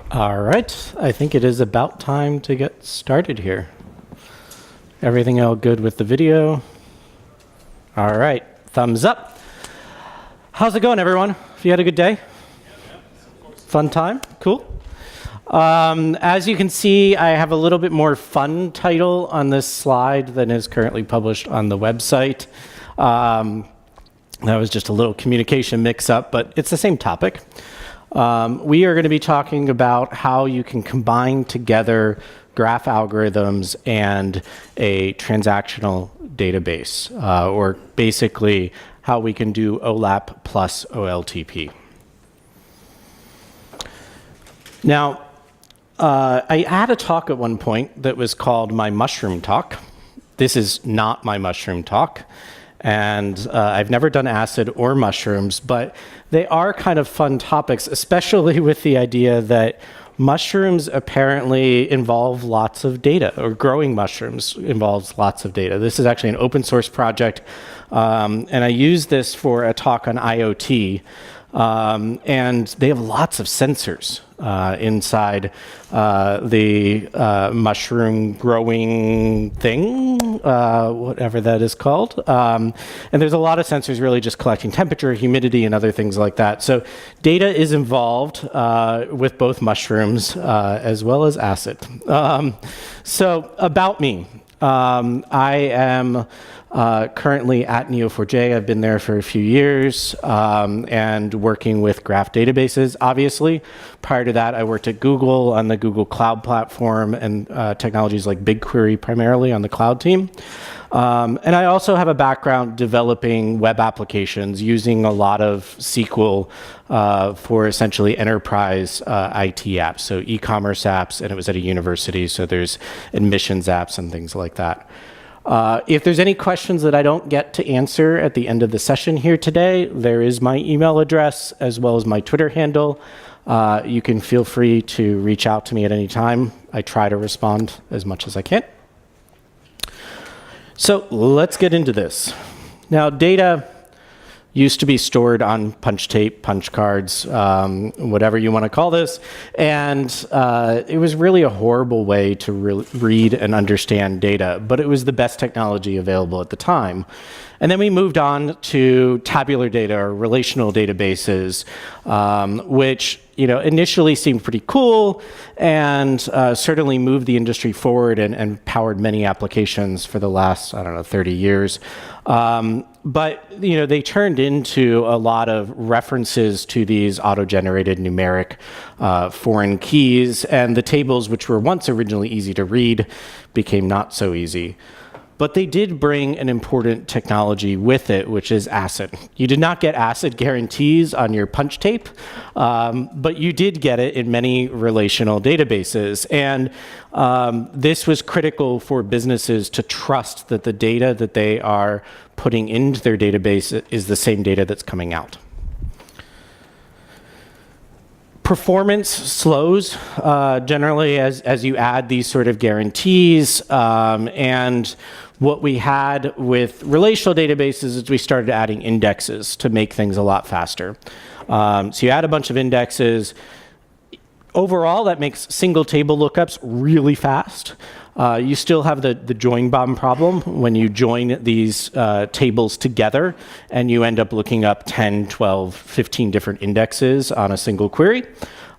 All right, I think it is about time to get started here. Everything all good with the video? All right, thumbs up. How's it going, everyone? Have you had a good day? Fun time? Cool. As you can see, I have a little bit more fun title on this slide than is currently published on the website. That was just a little communication mix-up, but it's the same topic. We are going to be talking about how you can combine together graph algorithms and a transactional database, or basically how we can do OLAP plus OLTP. Now, I had a talk at one point that was called my mushroom talk. This is not my mushroom talk. And I've never done acid or mushrooms, but they are kind of fun topics, especially with the idea that mushrooms apparently involve lots of data, or growing mushrooms involves lots of data. This is actually an open source project, and I use this for a talk on IoT. And they have lots of sensors inside the mushroom growing thing, whatever that is called. And there's a lot of sensors really just collecting temperature, humidity, and other things like that. So data is involved with both mushrooms as well as acid. So about me. I am currently at Neo4j. I've been there for a few years and working with graph databases, obviously. Prior to that, I worked at Google on the Google Cloud Platform and technologies like BigQuery primarily on the cloud team. And I also have a background developing web applications using a lot of SQL for essentially enterprise IT apps, so e-commerce apps, and it was at a university, so there's admissions apps and things like that. If there's any questions that I don't get to answer at the end of the session here today, there is my email address as well as my Twitter handle. You can feel free to reach out to me at any time. I try to respond as much as I can. So let's get into this. Now, data used to be stored on punch tape, punch cards, whatever you want to call this. And it was really a horrible way to read and understand data, but it was the best technology available at the time. And then we moved on to tabular data or relational databases, which initially seemed pretty cool and certainly moved the industry forward and powered many applications for the last, 30 years. But they turned into a lot of references to these auto-generated numeric foreign keys, and the tables, which were once originally easy to read, became not so easy. But they did bring an important technology with it, which is ACID. You did not get ACID guarantees on your punch tape, but you did get it in many relational databases. And this was critical for businesses to trust that the data that they are putting into their database is the same data that's coming out. Performance slows generally as you add these sort of guarantees, and what we had with relational databases is we started adding indexes to make things a lot faster. So you add a bunch of indexes. Overall, that makes single table lookups really fast. You still have the join bomb problem when you join these tables together and you end up looking up 10, 12, 15 different indexes on a single query.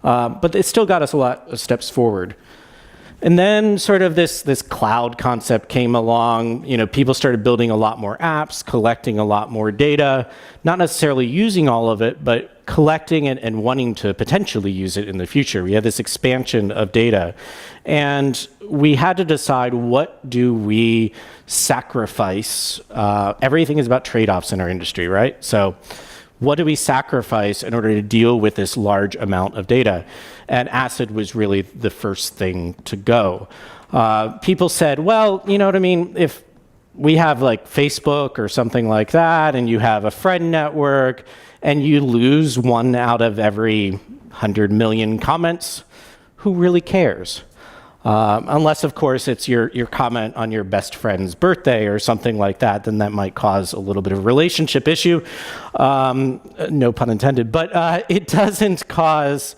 But it still got us a lot of steps forward. And then sort of this cloud concept came along. People started building a lot more apps, collecting a lot more data, not necessarily using all of it, but collecting it and wanting to potentially use it in the future. We had this expansion of data. And we had to decide, what do we sacrifice? Everything is about trade-offs in our industry, right? So what do we sacrifice in order to deal with this large amount of data? And ACID was really the first thing to go. People said, well, you know what I mean? If we have like Facebook or something like that, and you have a friend network, and you lose 1 out of every 100 million comments, who really cares? Unless, of course, it's your comment on your best friend's birthday or something like that, then that might cause a little bit of relationship issue. No pun intended. But it doesn't cause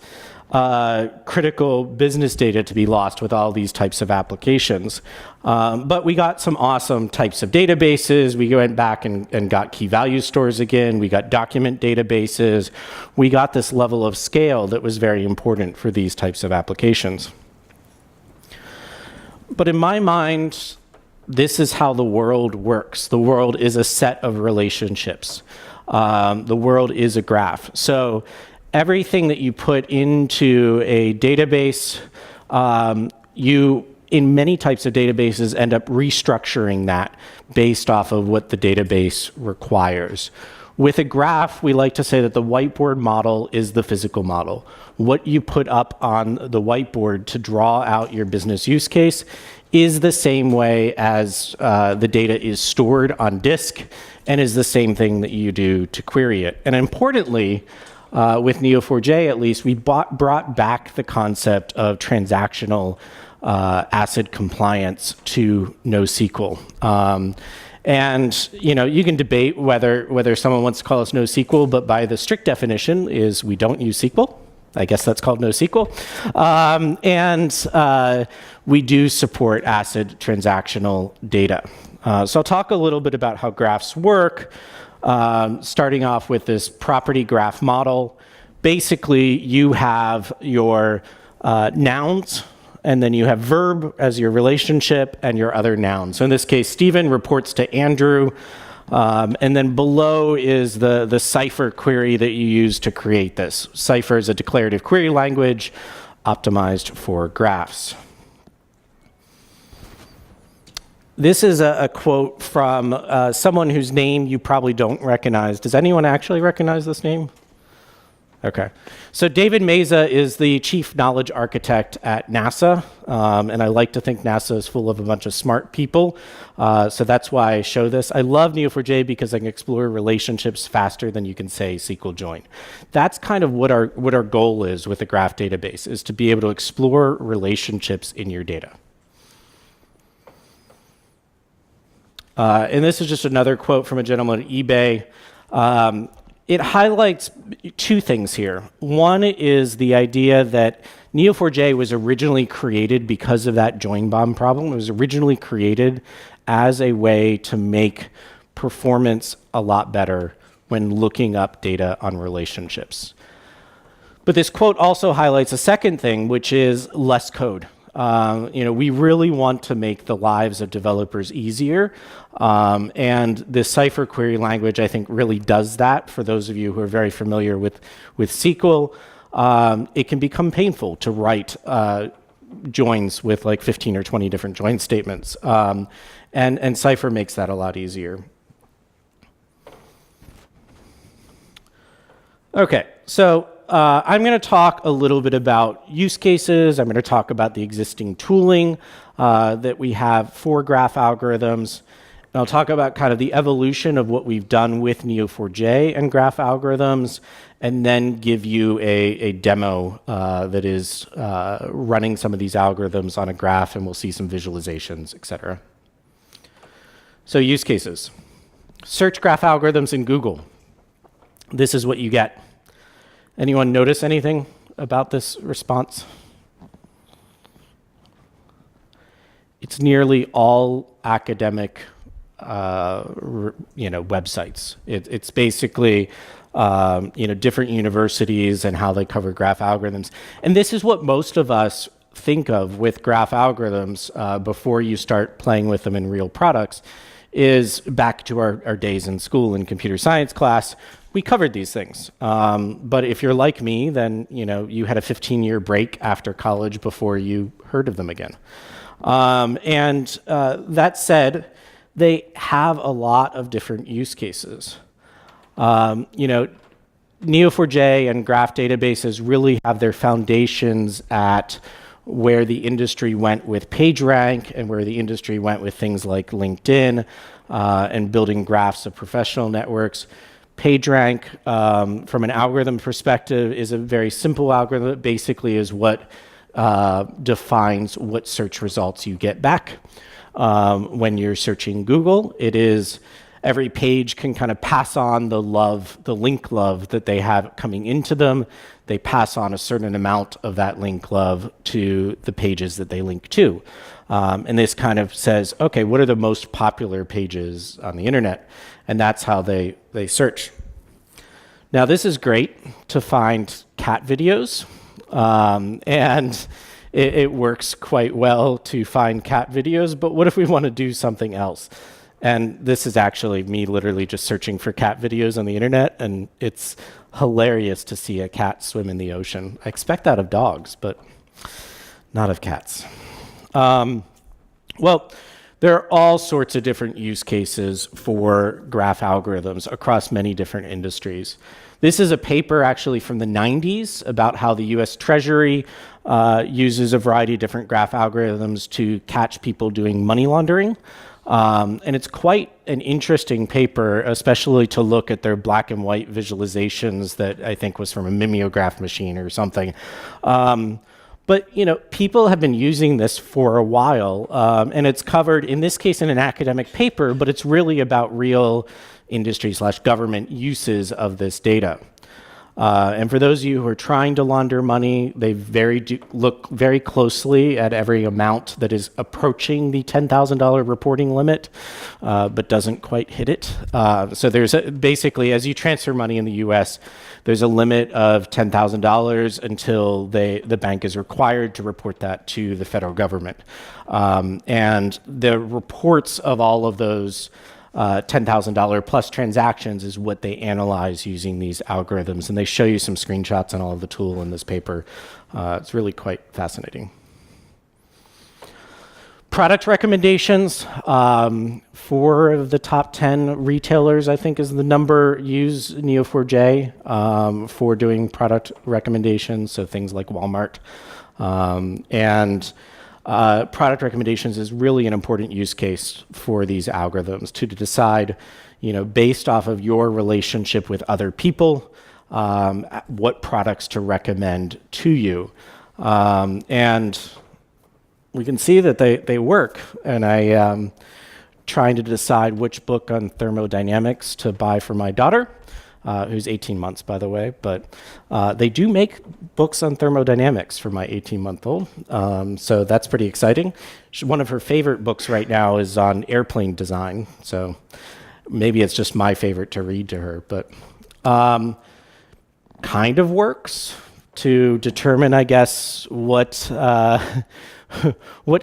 critical business data to be lost with all these types of applications. But we got some awesome types of databases. We went back and got key value stores again. We got document databases. We got this level of scale that was very important for these types of applications. But in my mind, this is how the world works. The world is a set of relationships. The world is a graph. So everything that you put into a database, you, in many types of databases, end up restructuring that based off of what the database requires. With a graph, we like to say that the whiteboard model is the physical model. What you put up on the whiteboard to draw out your business use case is the same way as the data is stored on disk and is the same thing that you do to query it. And importantly, with Neo4j at least, we brought back the concept of transactional ACID compliance to NoSQL. And you can debate whether someone wants to call us NoSQL, but by the strict definition is we don't use SQL. I guess that's called NoSQL. And we do support ACID transactional data. So I'll talk a little bit about how graphs work, starting off with this property graph model. Basically, you have your nouns, and then you have verb as your relationship and your other nouns. So in this case, Stephen reports to Andrew, and then below is the Cypher query that you use to create this. Cypher is a declarative query language optimized for graphs. This is a quote from someone whose name you probably don't recognize. Does anyone actually recognize this name? Okay. So David Meza is the chief knowledge architect at NASA, and I like to think NASA is full of a bunch of smart people, so that's why I show this. I love Neo4j because I can explore relationships faster than you can say SQL join. That's kind of what our goal is with a graph database, is to be able to explore relationships in your data. And this is just another quote from a gentleman at eBay. It highlights two things here. One is the idea that Neo4j was originally created because of that join bomb problem. It was originally created as a way to make performance a lot better when looking up data on relationships. But this quote also highlights a second thing, which is less code. We really want to make the lives of developers easier, and this Cypher query language, I think, really does that. For those of you who are very familiar with SQL, it can become painful to write joins with like 15 or 20 different join statements, and Cypher makes that a lot easier. Okay, so I'm going to talk a little bit about use cases. I'm going to talk about the existing tooling that we have for graph algorithms. And I'll talk about kind of the evolution of what we've done with Neo4j and graph algorithms, and then give you a demo that is running some of these algorithms on a graph, and we'll see some visualizations, et cetera. So use cases. Search graph algorithms in Google. This is what you get. Anyone notice anything about this response? It's nearly all academic, websites. It's basically, different universities and how they cover graph algorithms. And this is what most of us think of with graph algorithms before you start playing with them in real products, is back to our days in school in computer science class. We covered these things. But if you're like me, then you had a 15-year break after college before you heard of them again. That said, they have a lot of different use cases. Neo4j and graph databases really have their foundations at where the industry went with PageRank and where the industry went with things like LinkedIn and building graphs of professional networks. PageRank, from an algorithm perspective, is a very simple algorithm. It basically is what defines what search results you get back when you're searching Google. It is Every page can kind of pass on the link love that they have coming into them. They pass on a certain amount of that link love to the pages that they link to. And this kind of says, okay, what are the most popular pages on the internet? And that's how they search. Now, this is great to find cat videos. And it works quite well to find cat videos, but what if we want to do something else? And this is actually me literally just searching for cat videos on the internet, and it's hilarious to see a cat swim in the ocean. I expect that of dogs, but not of cats. Well, there are all sorts of different use cases for graph algorithms across many different industries. This is a paper actually from the 90s about how the US Treasury uses a variety of different graph algorithms to catch people doing money laundering. And it's quite an interesting paper, especially to look at their black and white visualizations that I think was from a mimeograph machine or something. But people have been using this for a while, and it's covered, in this case, in an academic paper, but it's really about real industry/government uses of this data. And for those of you who are trying to launder money, they look very closely at every amount that is approaching the $10,000 reporting limit, but doesn't quite hit it. So there's basically, as you transfer money in the US, there's a limit of $10,000 until the bank is required to report that to the federal government. And the reports of all of those $10,000 plus transactions is what they analyze using these algorithms. And they show you some screenshots on all of the tool in this paper. It's really quite fascinating. Product recommendations. 4 of the top 10 retailers, I think, is the number, use Neo4j for doing product recommendations. So things like Walmart. Product recommendations is really an important use case for these algorithms to decide, based off of your relationship with other people, what products to recommend to you. And we can see that they work. And I trying to decide which book on thermodynamics to buy for my daughter. Who's 18 months, by the way, but they do make books on thermodynamics for my 18-month-old, so that's pretty exciting. One of her favorite books right now is on airplane design, so maybe it's just my favorite to read to her, but kind of works to determine, I guess, what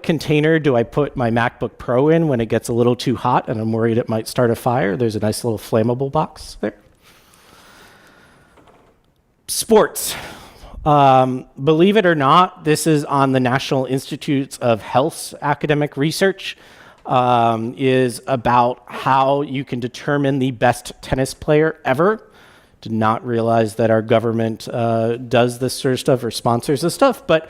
container do I put my MacBook Pro in when it gets a little too hot and I'm worried it might start a fire. There's a nice little flammable box there. Sports. Believe it or not, this is on the National Institutes of Health's academic research, is about how you can determine the best tennis player ever. Did not realize that our government does this sort of stuff or sponsors this stuff, but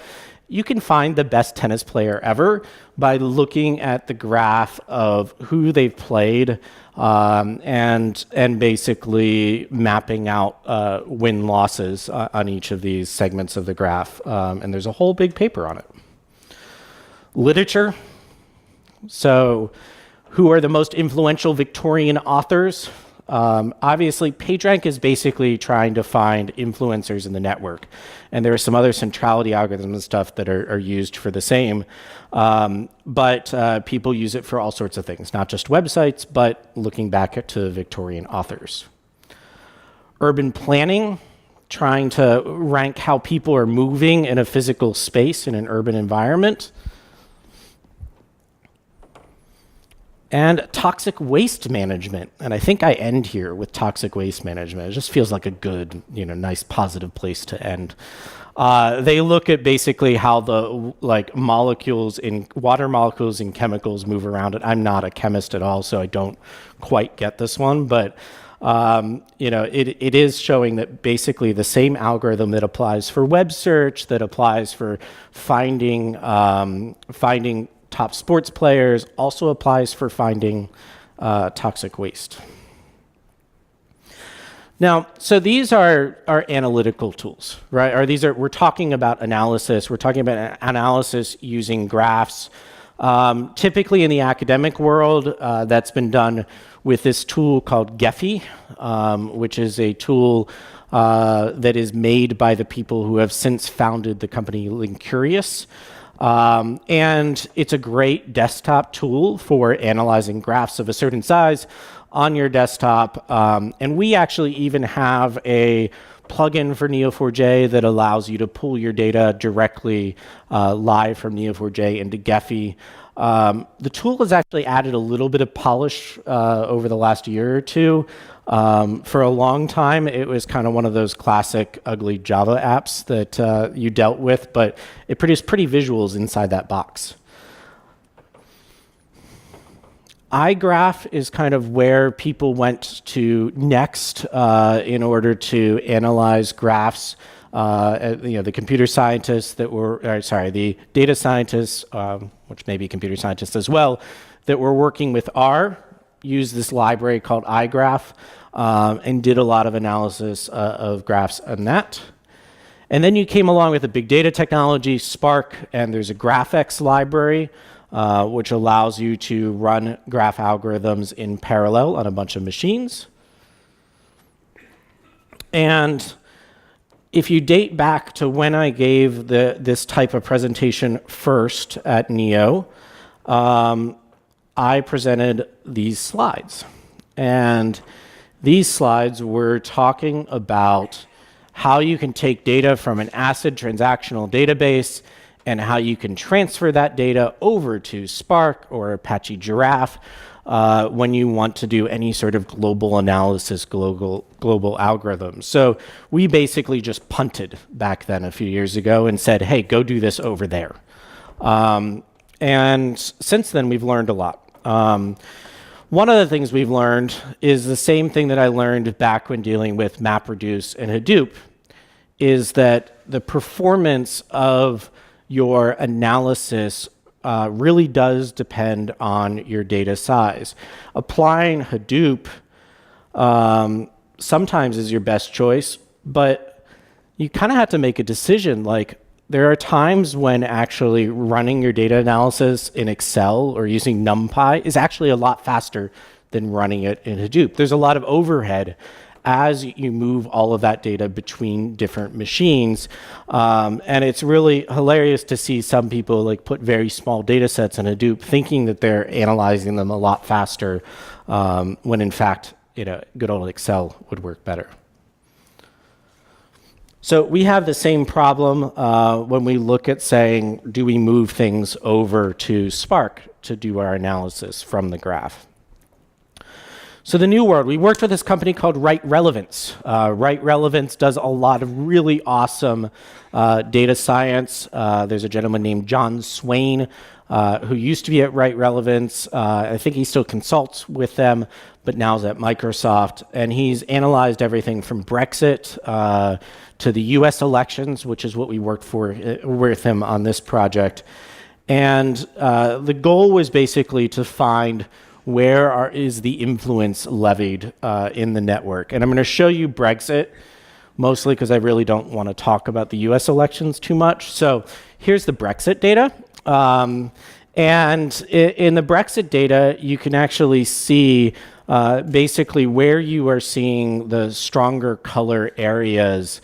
you can find the best tennis player ever by looking at the graph of who they've played and basically mapping out win-losses on each of these segments of the graph. And there's a whole big paper on it. Literature. So who are the most influential Victorian authors? Obviously, PageRank is basically trying to find influencers in the network. And there are some other centrality algorithms and stuff that are used for the same. But people use it for all sorts of things, not just websites, but looking back to Victorian authors. Urban planning, trying to rank how people are moving in a physical space in an urban environment. And toxic waste management. And I think I end here with toxic waste management. It just feels like a good, nice positive place to end. They look at basically how the molecules in water molecules and chemicals move around it. I'm not a chemist at all, so I don't quite get this one, but it is showing that basically the same algorithm that applies for web search, that applies for finding top sports players, also applies for finding toxic waste. Now, so these are analytical tools, right? We're talking about analysis. We're talking about analysis using graphs Typically in the academic world, that's been done with this tool called Gephi, which is a tool that is made by the people who have since founded the company Linkurious. And it's a great desktop tool for analyzing graphs of a certain size on your desktop. And we actually even have a plugin for Neo4j that allows you to pull your data directly live from Neo4j into Gephi. The tool has actually added a little bit of polish over the last year or two. For a long time, it was kind of one of those classic ugly Java apps that you dealt with, but it produced pretty visuals inside that box. iGraph is kind of where people went to next in order to analyze graphs. The computer scientists that were, the data scientists, which may be computer scientists as well, that were working with R, used this library called iGraph and did a lot of analysis of graphs on that. And then you came along with the big data technology, Spark, and there's a GraphX library, which allows you to run graph algorithms in parallel on a bunch of machines. And if you date back to when I gave this type of presentation first at Neo, I presented these slides. And these slides were talking about how you can take data from an ACID transactional database and how you can transfer that data over to Spark or Apache Giraffe when you want to do any sort of global analysis, global algorithms. So we basically just punted back then a few years ago and said, hey, go do this over there. And since then, we've learned a lot. One of the things we've learned is the same thing that I learned back when dealing with MapReduce and Hadoop, is that the performance of your analysis really does depend on your data size. Applying Hadoop sometimes is your best choice, but you kind of have to make a decision. Like, there are times when actually running your data analysis in Excel or using NumPy is actually a lot faster than running it in Hadoop. There's a lot of overhead as you move all of that data between different machines. And it's really hilarious to see some people like put very small data sets in Hadoop thinking that they're analyzing them a lot faster, when in fact, good old Excel would work better. So we have the same problem when we look at saying, do we move things over to Spark to do our analysis from the graph? So the new world, we worked with this company called Right Relevance. Right Relevance does a lot of really awesome data science. There's a gentleman named John Swain who used to be at Right Relevance. I think he still consults with them, but now is at Microsoft. And he's analyzed everything from Brexit to the US elections, which is what we worked for with him on this project. And the goal was basically to find where is the influence levied in the network. And I'm going to show you Brexit, mostly because I really don't want to talk about the US elections too much. So here's the Brexit data. And in the Brexit data, you can actually see basically where you are seeing the stronger color areas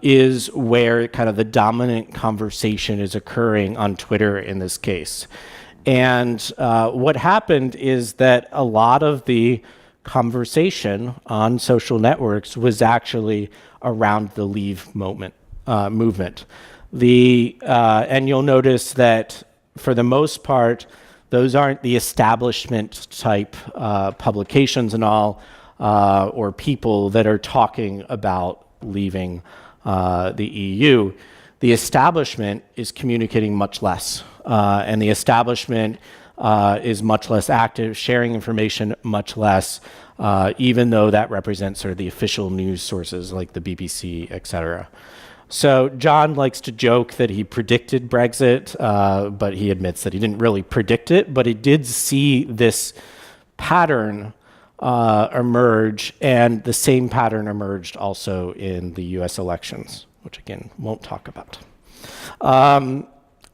is where kind of the dominant conversation is occurring on Twitter in this case. And what happened is that a lot of the conversation on social networks was actually around the Leave movement. And you'll notice that for the most part, those aren't the establishment type publications and all, or people that are talking about leaving the EU. The establishment is communicating much less, and the establishment is much less active, sharing information much less, even though that represents sort of the official news sources like the BBC, et cetera. So John likes to joke that he predicted Brexit, but he admits that he didn't really predict it, but he did see this pattern emerge, and the same pattern emerged also in the US elections, which again, won't talk about.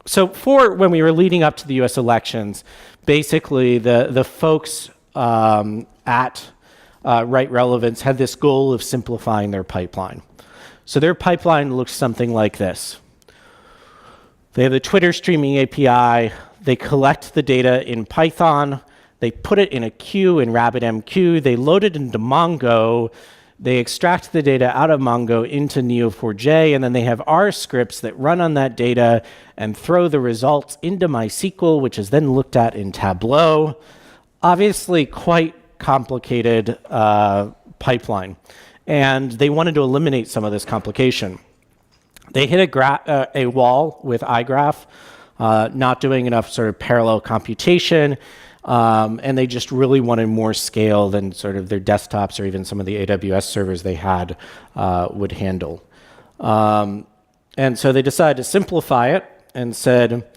So for when we were leading up to the US elections, basically the folks at Right Relevance had this goal of simplifying their pipeline. So their pipeline looks something like this. They have the Twitter streaming API. They collect the data in Python. They put it in a queue in RabbitMQ. They load it into Mongo. They extract the data out of Mongo into Neo4j, and then they have R scripts that run on that data and throw the results into MySQL, which is then looked at in Tableau. Obviously, quite complicated pipeline. And they wanted to eliminate some of this complication. They hit a wall with iGraph, not doing enough sort of parallel computation, and they just really wanted more scale than sort of their desktops or even some of the AWS servers they had would handle. And so they decided to simplify it and said,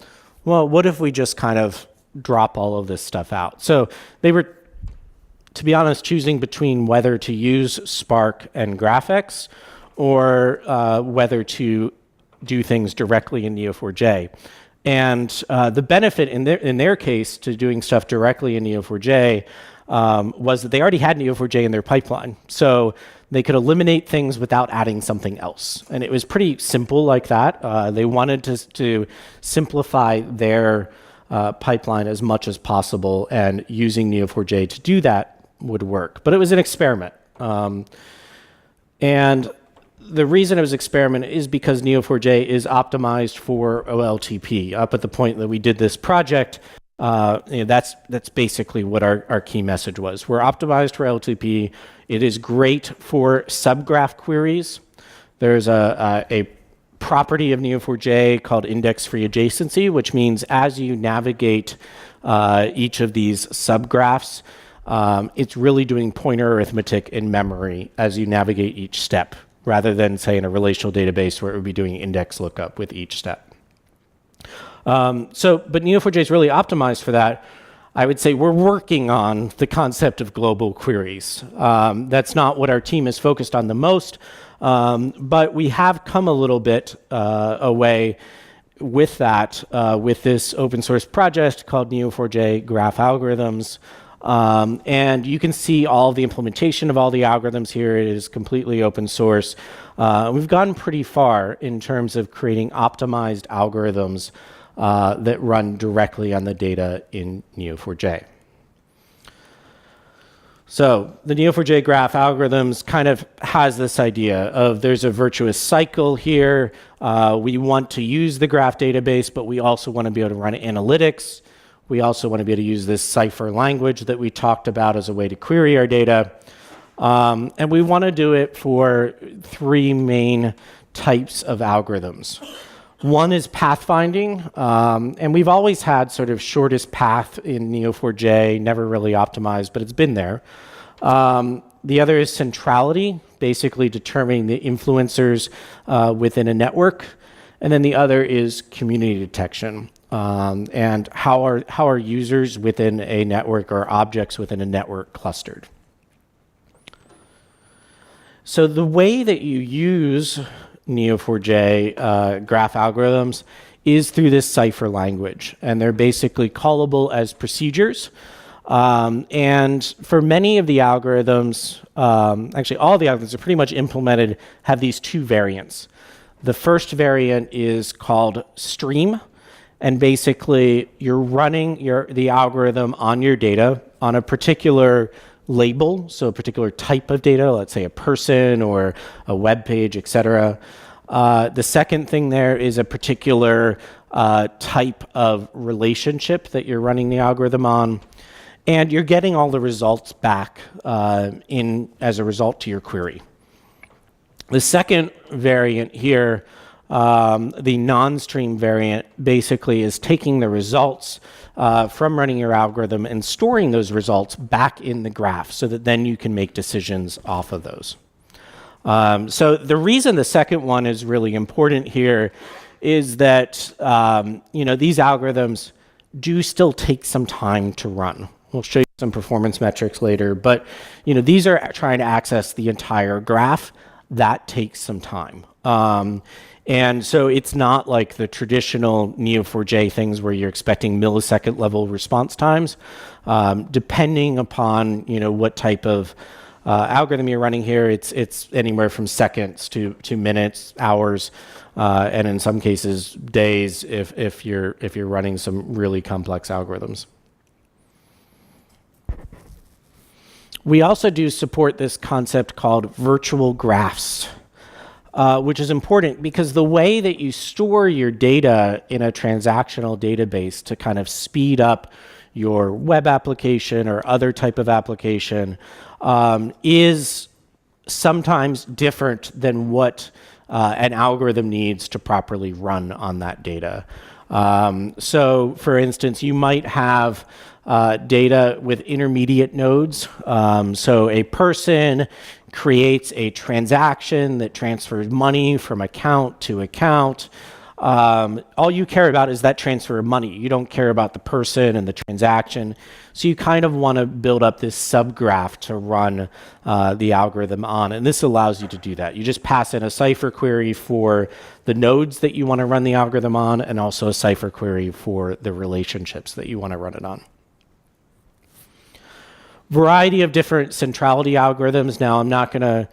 well, what if we just kind of drop all of this stuff out? So they were, to be honest, choosing between whether to use Spark and GraphX or whether to do things directly in Neo4j. And the benefit in their case to doing stuff directly in Neo4j was that they already had Neo4j in their pipeline. So they could eliminate things without adding something else. And it was pretty simple like that. They wanted to simplify their pipeline as much as possible, and using Neo4j to do that would work. But it was an experiment. And the reason it was an experiment is because Neo4j is optimized for OLTP. Up at the point that we did this project, that's basically what our key message was. We're optimized for OLTP. It is great for subgraph queries. There's a property of Neo4j called index-free adjacency, which means as you navigate each of these subgraphs, it's really doing pointer arithmetic in memory as you navigate each step, rather than, say, in a relational database where it would be doing index lookup with each step. But Neo4j is really optimized for that. I would say we're working on the concept of global queries. That's not what our team is focused on the most, but we have come a little bit away with that, with this open source project called Neo4j Graph Algorithms. And you can see all the implementation of all the algorithms here. It is completely open source. We've gotten pretty far in terms of creating optimized algorithms that run directly on the data in Neo4j. So the Neo4j graph algorithms kind of has this idea of there's a virtuous cycle here. We want to use the graph database, but we also want to be able to run analytics. We also want to be able to use this Cypher language that we talked about as a way to query our data. And we want to do it for three main types of algorithms. One is pathfinding, and we've always had sort of shortest path in Neo4j, never really optimized, but it's been there. The other is centrality, basically determining the influencers within a network. And then the other is community detection. And how are users within a network or objects within a network clustered? So the way that you use Neo4j graph algorithms is through this Cypher language, and they're basically callable as procedures. And for many of the algorithms, actually all the algorithms are pretty much implemented, have these two variants. The first variant is called stream. And basically, you're running the algorithm on your data on a particular label, so a particular type of data, let's say a person or a web page, et cetera. The second thing there is a particular type of relationship that you're running the algorithm on. And you're getting all the results back as a result to your query. The second variant here, the non-stream variant, basically is taking the results from running your algorithm and storing those results back in the graph so that then you can make decisions off of those. So the reason the second one is really important here is that these algorithms do still take some time to run. We'll show you some performance metrics later, but these are trying to access the entire graph. That takes some time. And so it's not like the traditional Neo4j things where you're expecting millisecond level response times. Depending upon what type of algorithm you're running here, it's anywhere from seconds to minutes, hours, and in some cases days if you're running some really complex algorithms. We also do support this concept called virtual graphs, which is important because the way that you store your data in a transactional database to kind of speed up your web application or other type of application is sometimes different than what an algorithm needs to properly run on that data. So, for instance, you might have data with intermediate nodes. So a person creates a transaction that transfers money from account to account. All you care about is that transfer of money. You don't care about the person and the transaction. So you kind of want to build up this subgraph to run the algorithm on. And this allows you to do that. You just pass in a cipher query for the nodes that you want to run the algorithm on, and also a cipher query for the relationships that you want to run it on. Variety of different centrality algorithms. Now, I'm not going to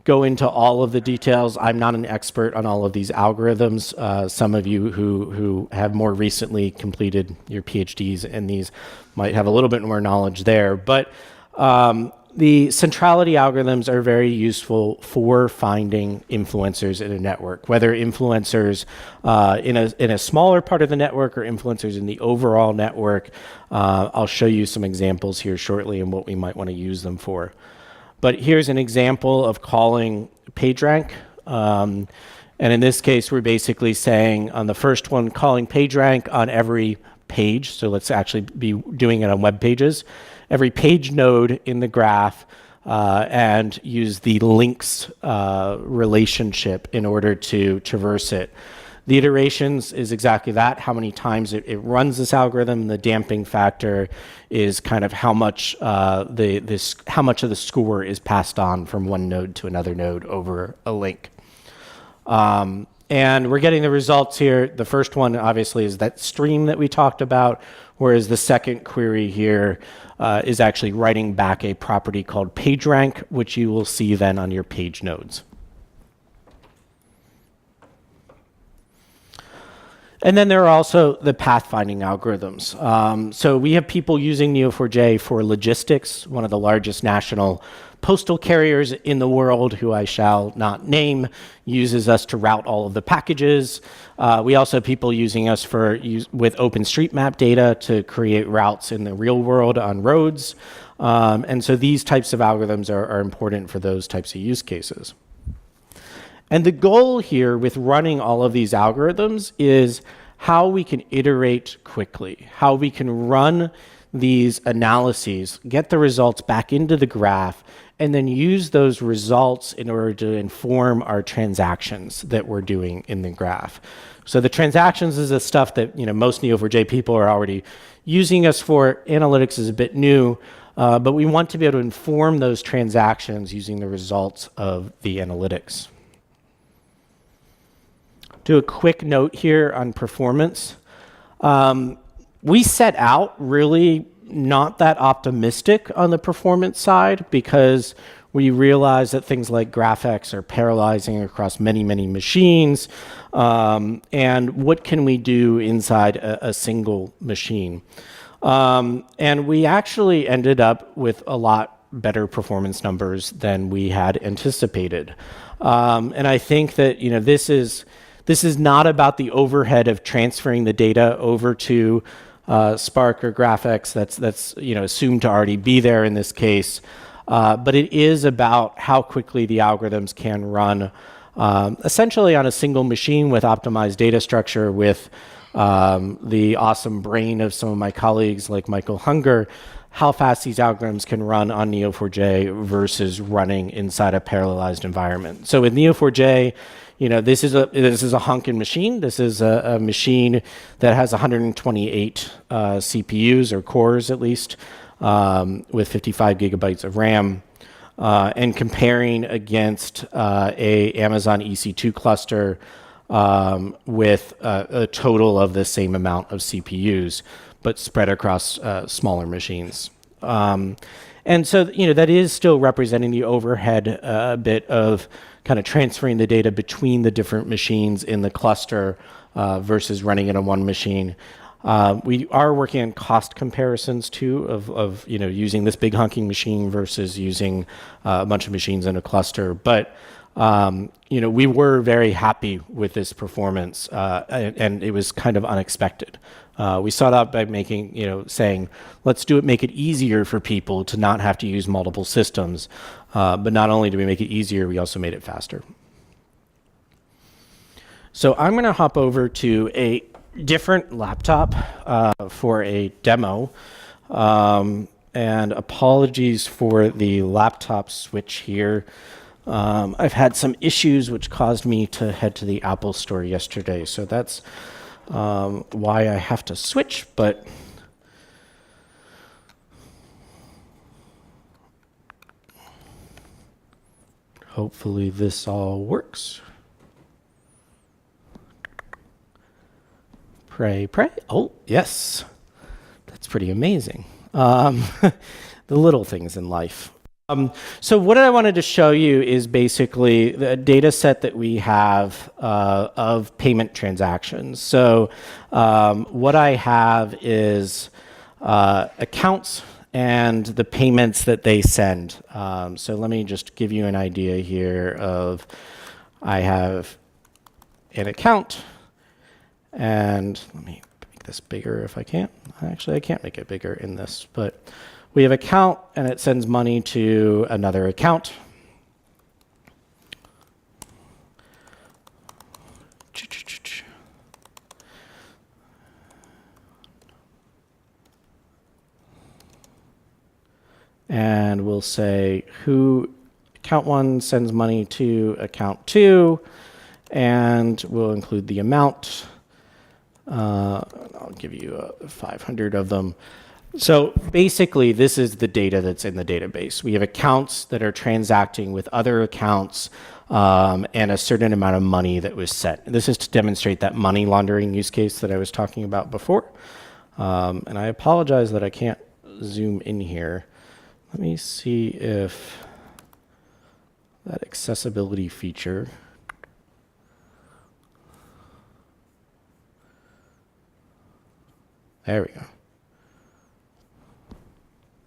go into all of the details. I'm not an expert on all of these algorithms. Some of you who have more recently completed your PhDs in these might have a little bit more knowledge there. But the centrality algorithms are very useful for finding influencers in a network, whether influencers in a smaller part of the network or influencers in the overall network. I'll show you some examples here shortly and what we might want to use them for. But here's an example of calling PageRank. And in this case, we're basically saying on the first one, calling PageRank on every page. So let's actually be doing it on web pages. Every page node in the graph, and use the links relationship in order to traverse it. The iterations is exactly that, how many times it runs this algorithm. The damping factor is kind of how much how much of the score is passed on from one node to another node over a link. And we're getting the results here. The first one, obviously, is that stream that we talked about, whereas the second query here is actually writing back a property called PageRank, which you will see then on your page nodes. And then there are also the pathfinding algorithms. So we have people using Neo4j for logistics, one of the largest national postal carriers in the world, who I shall not name, uses us to route all of the packages. We also have people using us with OpenStreetMap data to create routes in the real world on roads. And so these types of algorithms are important for those types of use cases. And the goal here with running all of these algorithms is how we can iterate quickly, how we can run these analyses, get the results back into the graph, and then use those results in order to inform our transactions that we're doing in the graph. So the transactions is the stuff that most Neo4j people are already using us for. Analytics is a bit new, but we want to be able to inform those transactions using the results of the analytics. Do a quick note here on performance. We set out really not that optimistic on the performance side because we realize that things like GraphX are parallelizing across many, many machines. And what can we do inside a single machine? And we actually ended up with a lot better performance numbers than we had anticipated. And I think that this is not about the overhead of transferring the data over to Spark or GraphX that's assumed to already be there in this case, but it is about how quickly the algorithms can run essentially on a single machine with optimized data structure, with the awesome brain of some of my colleagues like Michael Hunger, how fast these algorithms can run on Neo4j versus running inside a parallelized environment. So with Neo4j, this is a honking machine. This is a machine that has 128 CPUs or cores at least, with 55 gigabytes of RAM. And comparing against a Amazon EC2 cluster, with a total of the same amount of CPUs, but spread across smaller machines. And so, that is still representing the overhead bit of kind of transferring the data between the different machines in the cluster versus running it on one machine. We are working on cost comparisons too of using this big hunking machine versus using a bunch of machines in a cluster. But we were very happy with this performance, and it was kind of unexpected. We sought out by saying, let's make it easier for people to not have to use multiple systems. But not only did we make it easier, we also made it faster. So I'm going to hop over to a different laptop for a demo. And apologies for the laptop switch here. I've had some issues which caused me to head to the Apple store yesterday. So that's why I have to switch, but hopefully this all works. Pray. Oh, yes. That's pretty amazing. The little things in life. So what I wanted to show you is basically the data set that we have of payment transactions. So what I have is accounts and the payments that they send. So let me just give you an idea here of I have an account, and let me make this bigger if I can. Actually, I can't make it bigger in this, but we have account, and it sends money to another account. And we'll say account 1 sends money to account 2, and we'll include the amount. I'll give you 500 of them. So basically, this is the data that's in the database. We have accounts that are transacting with other accounts and a certain amount of money that was sent. This is to demonstrate that money laundering use case that I was talking about before. And I apologize that I can't zoom in here. Let me see if that accessibility feature. There we go.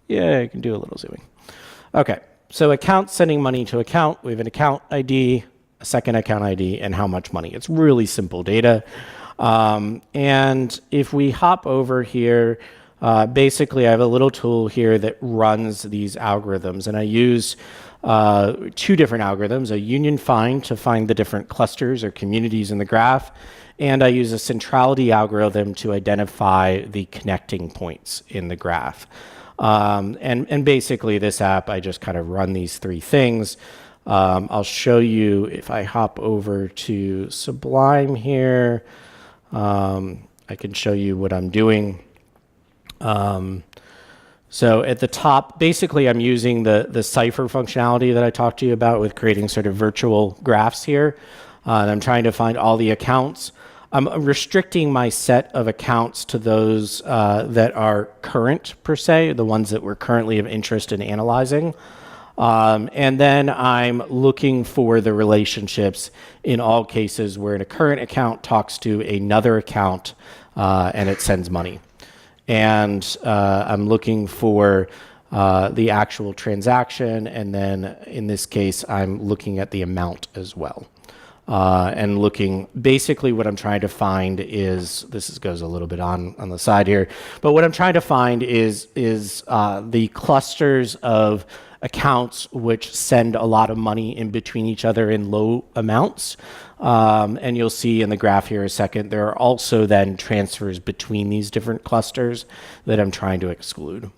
Yeah, I can do a little zooming. Okay, so account sending money to account. We have an account ID, a second account ID, and how much money. It's really simple data. And if we hop over here, basically I have a little tool here that runs these algorithms, and I use two different algorithms, a union find to find the different clusters or communities in the graph, and I use a centrality algorithm to identify the connecting points in the graph. And basically this app, I just kind of run these three things. I'll show you if I hop over to Sublime here. I can show you what I'm doing. So at the top, basically I'm using the Cipher functionality that I talked to you about with creating sort of virtual graphs here. And I'm trying to find all the accounts. I'm restricting my set of accounts to those that are current, per se, the ones that we're currently of interest in analyzing. And then I'm looking for the relationships in all cases where a current account talks to another account and it sends money. And I'm looking for the actual transaction, and then in this case, I'm looking at the amount as well. And looking, basically what I'm trying to find is, goes a little bit on the side here, but what I'm trying to find is the clusters of accounts which send a lot of money in between each other in low amounts. And you'll see in the graph here in a second, there are also then transfers between these different clusters that I'm trying to exclude.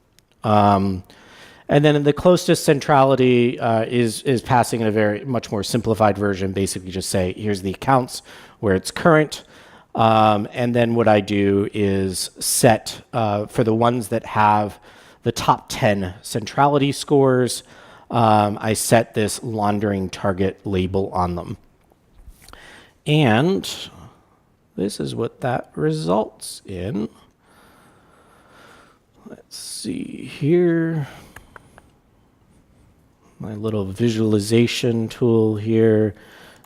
And then the closest centrality is passing in a very much more simplified version, basically just say, here's the accounts where it's current. And then what I do is set, for the ones that have the top 10 centrality scores, I set this laundering target label on them. And this is what that results in. Let's see here. My little visualization tool here.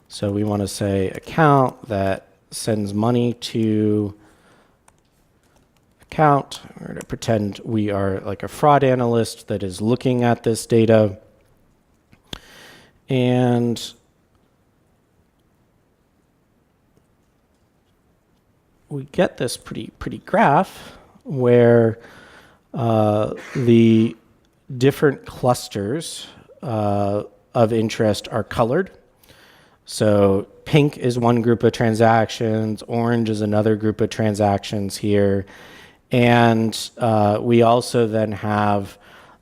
So we want to say account that sends money to account. We're going to pretend we are like a fraud analyst that is looking at this data. And we get this pretty graph where the different clusters of interest are colored. So pink is one group of transactions, orange is another group of transactions here. And we also then have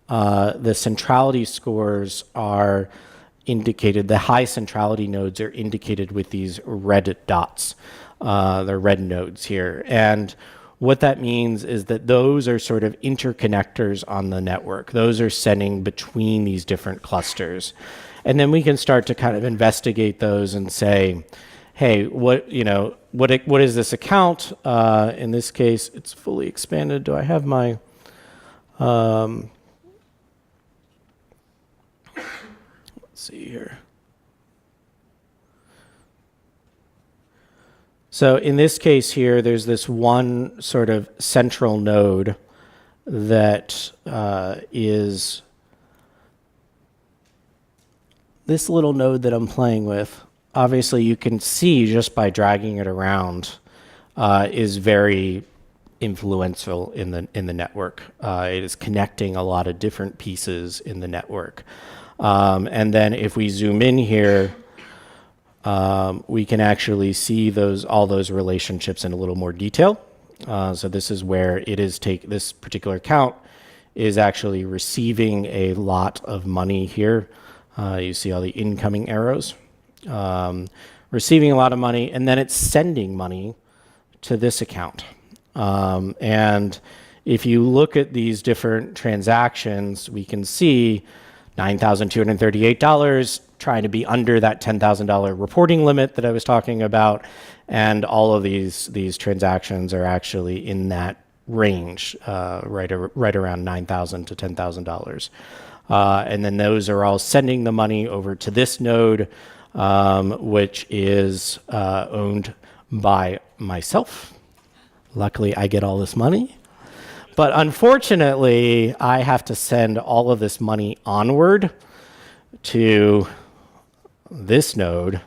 the centrality scores are indicated, the high centrality nodes are indicated with these red dots. They're red nodes here. And what that means is that those are sort of interconnectors on the network. Those are sending between these different clusters. And then we can start to kind of investigate those and say, hey, what is this account? In this case, it's fully expanded. Do I have my let's see here. So in this case here, there's this one sort of central node that is this little node that I'm playing with. Obviously, you can see just by dragging it around is very influential in the network. It is connecting a lot of different pieces in the network. And then if we zoom in here, we can actually see all those relationships in a little more detail. So this is where it is this particular account is actually receiving a lot of money here. You see all the incoming arrows. Receiving a lot of money, and then it's sending money to this account. And if you look at these different transactions, we can see $9,238 trying to be under that $10,000 reporting limit that I was talking about, and all of these transactions are actually in that range, right around $9,000 to $10,000. And then those are all sending the money over to this node, which is owned by myself. Luckily, I get all this money. But unfortunately, I have to send all of this money onward to this node.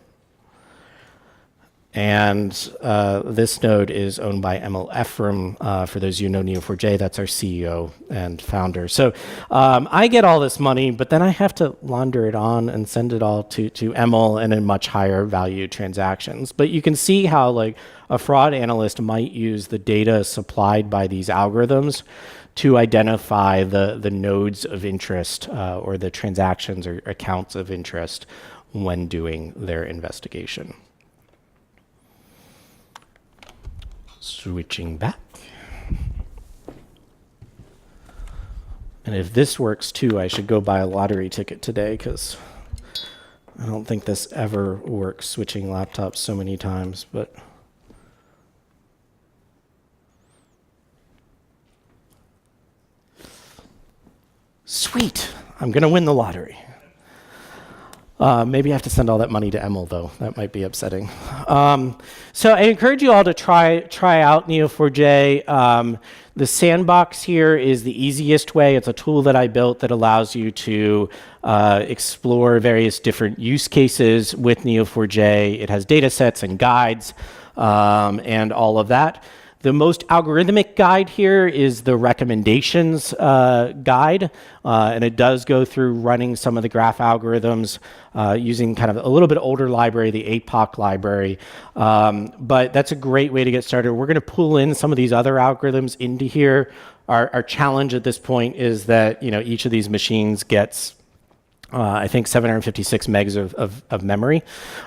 And this node is owned by Emil Ephraim. For those of you who know Neo4j, that's our CEO and founder. So I get all this money, but then I have to launder it on and send it all to Emil and in much higher value transactions. But you can see how like a fraud analyst might use the data supplied by these algorithms to identify the nodes of interest or the transactions or accounts of interest when doing their investigation. Switching back. And if this works too, I should go buy a lottery ticket today because I don't think this ever works, switching laptops so many times, but sweet, I'm going to win the lottery. Maybe I have to send all that money to Emil, though. That might be upsetting. So I encourage you all to try out Neo4j. The sandbox here is the easiest way. It's a tool that I built that allows you to explore various different use cases with Neo4j. It has data sets and guides and all of that. The most algorithmic guide here is the recommendations guide, and it does go through running some of the graph algorithms using kind of a little bit older library, the APOC library, but that's a great way to get started. We're going to pull in some of these other algorithms into here. Our challenge at this point is that each of these machines gets I think 756 megs of memory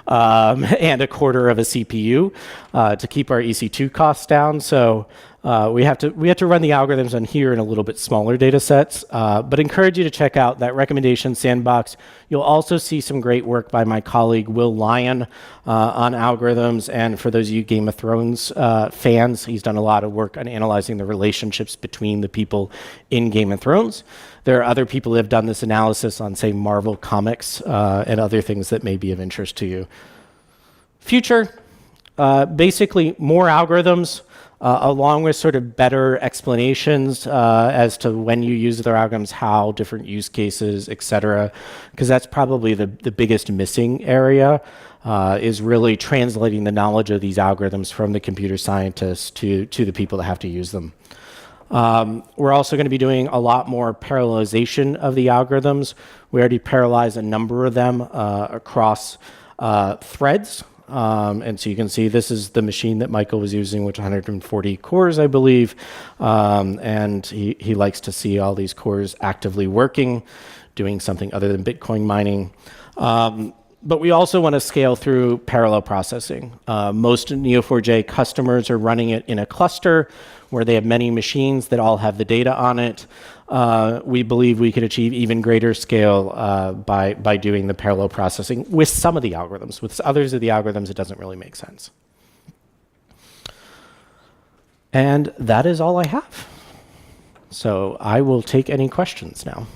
and a quarter of a CPU to keep our EC2 costs down. So We have to run the algorithms on here in a little bit smaller data sets, but encourage you to check out that recommendation sandbox. You'll also see some great work by my colleague Will Lyon on algorithms, and for those of you Game of Thrones fans, he's done a lot of work on analyzing the relationships between the people in Game of Thrones. There are other people who have done this analysis on, say, Marvel Comics and other things that may be of interest to you. Future, basically more algorithms, along with sort of better explanations as to when you use their algorithms, how, different use cases, et cetera, because that's probably the biggest missing area, is really translating the knowledge of these algorithms from the computer scientists to the people that have to use them. We're also going to be doing a lot more parallelization of the algorithms. We already parallelize a number of them across threads. And so you can see this is the machine that Michael was using, which 140 cores, I believe. And he likes to see all these cores actively working, doing something other than Bitcoin mining. But we also want to scale through parallel processing. Most Neo4j customers are running it in a cluster where they have many machines that all have the data on it. We believe we could achieve even greater scale by doing the parallel processing with some of the algorithms. With others of the algorithms, it doesn't really make sense. And that is all I have. So I will take any questions now.